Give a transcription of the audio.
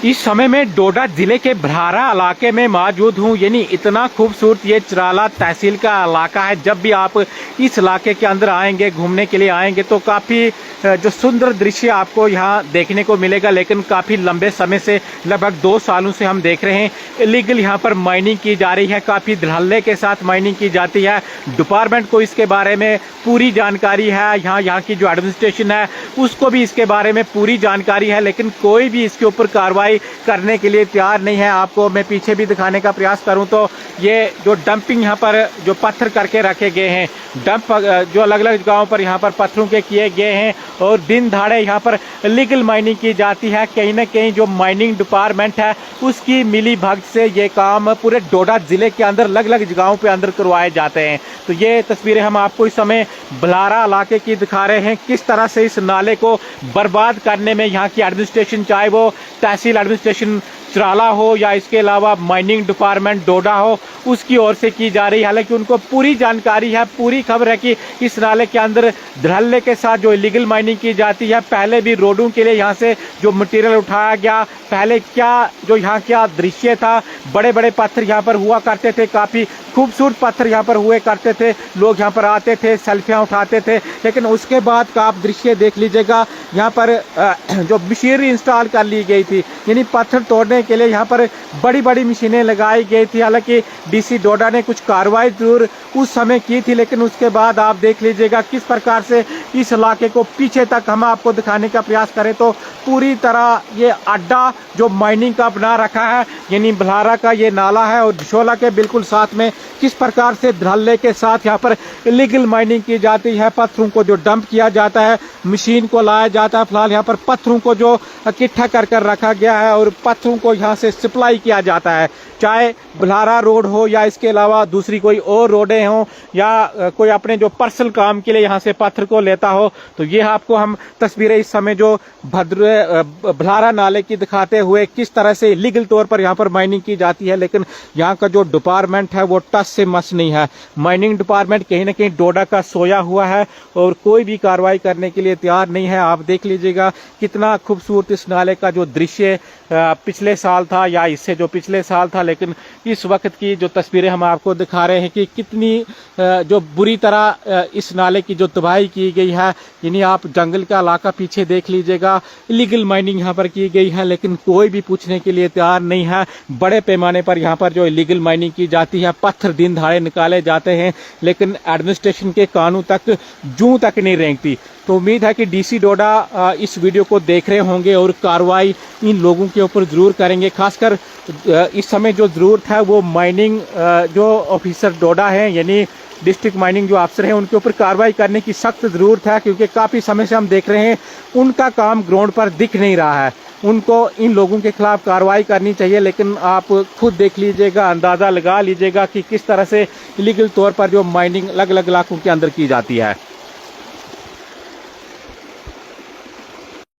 इस समय मैं डोडा जिले के भ्रारा इलाके में मौजूद हूँ। यानी इतना खूबसूरत ये चराला तहसील का इलाका है। जब भी आप इस इलाके के अंदर आएंगे, घूमने के लिए आएंगे, तो काफ़ी जो सुंदर दृश्य आपको यहाँ देखने को मिलेगा। लेकिन काफ़ी लंबे समय से, लगभग 2 सालों से हम देख रहे हैं इलीगल यहाँ पर माइनिंग की जा रही है। काफ़ी धड़ल्ले के साथ माइनिंग की जाती है। डिपार्टमेंट को इसके बारे में पूरी जानकारी है। यहाँ की जो एडमिनिस्ट्रेशन है उसको भी इसके बारे में पूरी जानकारी है, लेकिन कोई भी इसके ऊपर कार्रवाई करने के लिए तैयार नहीं है। आपको मैं पीछे भी दिखाने का प्रयास करूं तो ये जो डंपिंग यहाँ पर जो पत्थर करके रखे गए हैं, डंप जो अलग अलग जगहों पर यहाँ पर पत्थरों के किए गए हैं और दिन दहाड़े यहाँ पर लीगल माइनिंग की जाती है। कहीं ना कहीं जो माइनिंग डिपार्टमेंट है उसकी मिली भगत से ये काम पूरे डोडा जिले के अंदर अलग अलग जगहों पे अंदर करवाए जाते हैं। तो ये तस्वीरें हम आपको इस समय भ्रारा इलाके की दिखा रहे हैं, किस तरह से इस नाले को बर्बाद करने में यहाँ की एडमिनिस्ट्रेशन, चाहे वो तहसील एडमिनिस्ट्रेशन चराला हो या इसके अलावा माइनिंग डिपार्टमेंट डोडा हो, उसकी ओर से की जा रही है। हालांकि उनको पूरी जानकारी है, पूरी खबर है कि इस नाले के अंदर धड़ल्ले के साथ जो इलीगल माइनिंग की जाती है। पहले भी रोडों के लिए यहाँ से जो मटेरियल उठाया गया, पहले क्या जो यहाँ क्या दृश्य था, बड़े बड़े पत्थर यहाँ पर हुआ करते थे, काफ़ी खूबसूरत पत्थर यहाँ पर हुए करते थे। लोग यहाँ पर आते थे, सेल्फियाँ उठाते थे। लेकिन उसके बाद का आप दृश्य देख लीजिएगा, यहाँ पर जो मशीनरी इंस्टॉल कर ली गई थी, यानी पत्थर तोड़ने के लिए यहाँ पर बड़ी बड़ी मशीनें लगाई गई थी। हालांकि डीसी डोडा ने कुछ कार्रवाई जरूर उस समय की थी, लेकिन उसके बाद आप देख लीजिएगा किस प्रकार से इस इलाके को पीछे तक हम आपको दिखाने का प्रयास करें तो पूरी तरह ये अड्डा जो माइनिंग का बना रखा है। यानी भ्रारा का ये नाला है और झोला के बिल्कुल साथ में किस प्रकार से धड़ल्ले के साथ यहाँ पर इलीगल माइनिंग की जाती है। पत्थरों को जो डंप किया जाता है, मशीन को लाया जाता है। फिलहाल यहाँ पर पत्थरों को जो इकट्ठा कर कर रखा गया है और पत्थरों को यहाँ से सप्लाई किया जाता है, चाहे भ्रारा रोड हो या इसके अलावा दूसरी कोई और रोडें हों या कोई अपने जो पर्सनल काम के लिए यहाँ से पत्थर को लेता हो। तो ये आपको हम तस्वीरें इस समय जो भ्रारा नाले की दिखाते हुए किस तरह से लीगल तौर पर यहाँ पर माइनिंग की जाती है। लेकिन यहाँ का जो डिपार्टमेंट है वो टस से मस नहीं है। माइनिंग डिपार्टमेंट कहीं ना कहीं डोडा का सोया हुआ है और कोई भी कार्रवाई करने के लिए तैयार नहीं है। आप देख लीजिएगा कितना खूबसूरत इस नाले का जो दृश्य पिछले साल था या इससे जो पिछले साल था, लेकिन इस वक्त की जो तस्वीरें हम आपको दिखा रहे हैं कि कितनी जो बुरी तरह इस नाले की जो तबाही की गई है। यानी आप जंगल का इलाका पीछे देख लीजिएगा, इलीगल माइनिंग यहाँ पर की गई है, लेकिन कोई भी पूछने के लिए तैयार नहीं है। बड़े पैमाने पर यहाँ पर जो इलीगल माइनिंग की जाती है, पत्थर दिन दहाड़े निकाले जाते हैं, लेकिन एडमिनिस्ट्रेशन के कानून तक जूं तक नहीं रेंगती। तो उम्मीद है कि डीसी डोडा इस वीडियो को देख रहे होंगे और कार्रवाई इन लोगों के ऊपर जरूर करेंगे। खासकर इस समय जो जरूरत है वो माइनिंग जो ऑफिसर डोडा हैं, यानी डिस्ट्रिक्ट माइनिंग जो अफसर हैं, उनके ऊपर कार्रवाई करने की सख्त ज़रूरत है, क्योंकि काफ़ी समय से हम देख रहे हैं उनका काम ग्राउंड पर दिख नहीं रहा है। उनको इन लोगों के खिलाफ कार्रवाई करनी चाहिए। लेकिन आप खुद देख लीजिएगा, अंदाज़ा लगा लीजिएगा कि किस तरह से इलीगल तौर पर जो माइनिंग अलग अलग इलाकों के अंदर की जाती है।